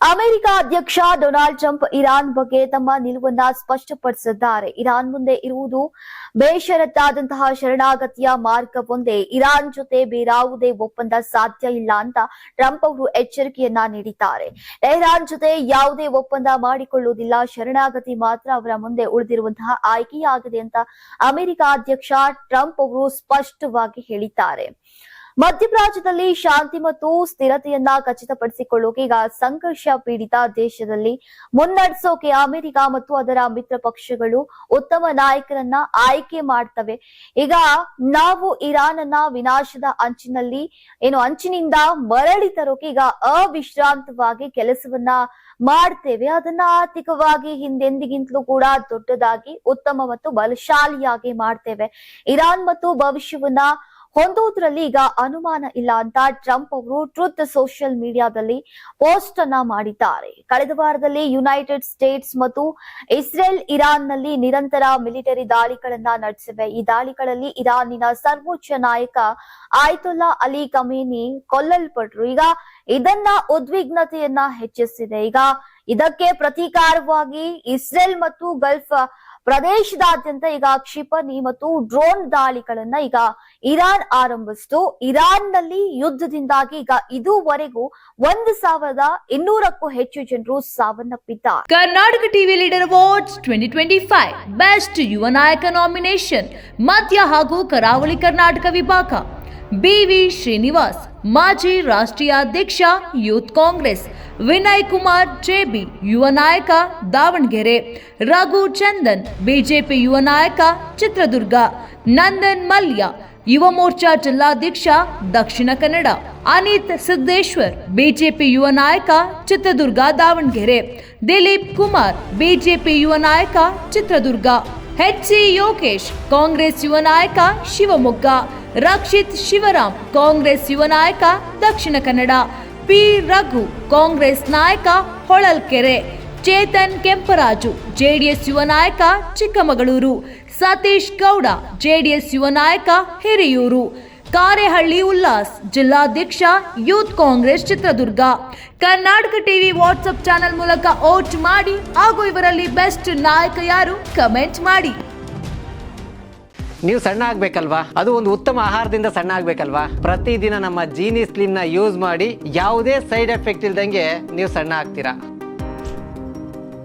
America ಅಧ್ಯಕ್ಷ Donald Trump Iran ಬಗ್ಗೆ ತಮ್ಮ ನಿಲುವನ್ನ ಸ್ಪಷ್ಟಪಡಿಸಿದ್ದಾರೆ. ಇರಾನ್ ಮುಂದೆ ಇರುವುದು ಬೇಷರತ್ತಾದಂತಹ ಶರಣಾಗತಿಯ ಮಾರ್ಗವೊಂದೇ. ಇರಾನ್ ಜೊತೆ ಬೇರಾವುದೇ ಒಪ್ಪಂದ ಸಾಧ್ಯ ಇಲ್ಲ ಅಂತ ಟ್ರಂಪ್ ಅವರು ಎಚ್ಚರಿಕೆಯನ್ನ ನೀಡಿದ್ದಾರೆ. ಟೆಹರಾನ್ ಜೊತೆ ಯಾವುದೇ ಒಪ್ಪಂದ ಮಾಡಿಕೊಳ್ಳುವುದಿಲ್ಲ, ಶರಣಾಗತಿ ಮಾತ್ರ ಅವರ ಮುಂದೆ ಉಳಿದಿರುವಂತಹ ಆಯ್ಕೆಯಾಗಿದೆ ಅಂತ ಅಮೆರಿಕ ಅಧ್ಯಕ್ಷ ಟ್ರಂಪ್ ಅವರು ಸ್ಪಷ್ಟವಾಗಿ ಹೇಳಿದ್ದಾರೆ. ಮಧ್ಯಪ್ರಾಚ್ಯದಲ್ಲಿ ಶಾಂತಿ ಮತ್ತು ಸ್ಥಿರತೆಯನ್ನ ಖಚಿತಪಡಿಸಿಕೊಳ್ಳೋಕೆ ಈಗ ಸಂಘರ್ಷ ಪೀಡಿತ ದೇಶದಲ್ಲಿ ಮುನ್ನಡೆಸೋಕೆ ಅಮೆರಿಕ ಮತ್ತು ಅದರ ಮಿತ್ರ ಪಕ್ಷಗಳು ಉತ್ತಮ ನಾಯಕರನ್ನ ಆಯ್ಕೆ ಮಾಡ್ತವೆ. ಈಗ ನಾವು ಇರಾನ್ ಅನ್ನ ವಿನಾಶದ ಅಂಚಿನಿಂದ ಮರಳಿ ತರೋಕೆ ಈಗ ಅವಿಶ್ರಾಂತವಾಗಿ ಕೆಲಸವನ್ನ ಮಾಡ್ತೇವೆ. ಅದನ್ನ ಆರ್ಥಿಕವಾಗಿ ಹಿಂದೆಂದಿಗಿಂತಲೂ ಕೂಡ ದೊಡ್ಡದಾಗಿ, ಉತ್ತಮ ಮತ್ತು ಬಲಶಾಲಿಯಾಗಿ ಮಾಡ್ತೇವೆ. ಇರಾನ್ ಮತ್ತು ಭವಿಷ್ಯವನ್ನ ಹೊಂದೋದ್ರಲ್ಲಿ ಈಗ ಅನುಮಾನ ಇಲ್ಲ ಅಂತ ಟ್ರಂಪ್ ಅವರು ಟ್ರೂತ್ ಸೋಷಿಯಲ್ ಮೀಡಿಯಾದಲ್ಲಿ ಪೋಸ್ಟ್ ಅನ್ನ ಮಾಡಿದ್ದಾರೆ. ಕಳೆದ ವಾರದಲ್ಲಿ ಯುನೈಟೆಡ್ ಸ್ಟೇಟ್ಸ್ ಮತ್ತು ಇಸ್ರೇಲ್ ಇರಾನ್ ನಲ್ಲಿ ನಿರಂತರ ಮಿಲಿಟರಿ ದಾಳಿಗಳನ್ನ ನಡೆಸಿವೆ. ಈ ದಾಳಿಗಳಲ್ಲಿ ಇರಾನಿನ ಸರ್ವೋಚ್ಚ ನಾಯಕ ಆಯತುಲ್ಲಾ ಅಲಿ ಖಮೇನಿ ಕೊಲ್ಲಲ್ಪಟ್ರು. ಈಗ ಇದನ್ನ ಉದ್ವಿಗ್ನತೆಯನ್ನ ಹೆಚ್ಚಿಸಿದೆ. ಈಗ ಇದಕ್ಕೆ ಪ್ರತೀಕಾರವಾಗಿ ಇಸ್ರೇಲ್ ಮತ್ತು ಗಲ್ಫ್ ಪ್ರದೇಶದಾದ್ಯಂತ ಈಗ ಕ್ಷಿಪಣಿ ಮತ್ತು ಡ್ರೋನ್ ದಾಳಿಗಳನ್ನ ಈಗ ಇರಾನ್ ಆರಂಭಿಸಿತು. ಇರಾನ್ ನಲ್ಲಿ ಯುದ್ಧದಿಂದಾಗಿ ಈಗ ಇದುವರೆಗೂ 1200ಕ್ಕೂ ಹೆಚ್ಚು ಜನರು ಸಾವನ್ನಪ್ಪಿದ್ದಾರೆ. Karnataka TV leader awards 2025 best ಯುವ ನಾಯಕ ನಾಮಿನೇಷನ್ ಮಧ್ಯ ಹಾಗೂ ಕರಾವಳಿ ಕರ್ನಾಟಕ ವಿಭಾಗ. ಬಿವಿ ಶ್ರೀನಿವಾಸ್, ಮಾಜಿ ರಾಷ್ಟ್ರೀಯ ಅಧ್ಯಕ್ಷ ಯೂತ್ ಕಾಂಗ್ರೆಸ್. ವಿನಯ್ ಕುಮಾರ್ ಜೆಬಿ, ಯುವ ನಾಯಕ ದಾವಣಗೆರೆ. ರಘು ಚಂದನ್, ಬಿಜೆಪಿ ಯುವ ನಾಯಕ ಚಿತ್ರದುರ್ಗ. ನಂದನ್ ಮಲ್ಯ, ಯುವ ಮೋರ್ಚಾ ಜಿಲ್ಲಾಧ್ಯಕ್ಷ ದಕ್ಷಿಣ ಕನ್ನಡ. ಅನಿತ್ ಸಿದ್ದೇಶ್ವರ್, ಬಿಜೆಪಿ ಯುವ ನಾಯಕ ಚಿತ್ರದುರ್ಗ ದಾವಣಗೆರೆ. ದಿಲೀಪ್ ಕುಮಾರ್, ಬಿಜೆಪಿ ಯುವ ನಾಯಕ ಚಿತ್ರದುರ್ಗ. ಎಚ್.ಸಿ. ಯೋಗೇಶ್, ಕಾಂಗ್ರೆಸ್ ಯುವ ನಾಯಕ ಶಿವಮೊಗ್ಗ. ರಕ್ಷಿತ್ ಶಿವರಾಮ್, ಕಾಂಗ್ರೆಸ್ ಯುವ ನಾಯಕ ದಕ್ಷಿಣ ಕನ್ನಡ. ಪಿ ರಘು, ಕಾಂಗ್ರೆಸ್ ನಾಯಕ ಹೊಳಲ್ಕೆರೆ. ಚೇತನ್ ಕೆಂಪರಾಜು, ಜೆಡಿಎಸ್ ಯುವ ನಾಯಕ ಚಿಕ್ಕಮಗಳೂರು. ಸತೀಶ್ ಗೌಡ, ಜೆಡಿಎಸ್ ಯುವ ನಾಯಕ ಹಿರಿಯೂರು. ಕಾರೆಹಳ್ಳಿ ಉಲ್ಲಾಸ್, ಜಿಲ್ಲಾಧ್ಯಕ್ಷ youth Congress Chitradurga. Karnataka TV WhatsApp channel ಮೂಲಕ ವೋಟ್ ಮಾಡಿ ಹಾಗೂ ಇವರಲ್ಲಿ ಬೆಸ್ಟ್ ನಾಯಕ ಯಾರು ಕಮೆಂಟ್ ಮಾಡಿ. ನೀವು ಸಣ್ಣ ಆಗ್ಬೇಕಲ್ವಾ? ಅದು ಒಂದು ಉತ್ತಮ ಆಹಾರದಿಂದ ಸಣ್ಣ ಆಗ್ಬೇಕಲ್ವಾ? ಪ್ರತಿದಿನ ನಮ್ಮ ಜೀನಿ ಸ್ಲಿಮ್ ನ ಯೂಸ್ ಮಾಡಿ ಯಾವುದೇ ಸೈಡ್ ಎಫೆಕ್ಟ್ ಇಲ್ದಂಗೆ ನೀವು ಸಣ್ಣ ಆಗ್ತೀರಾ.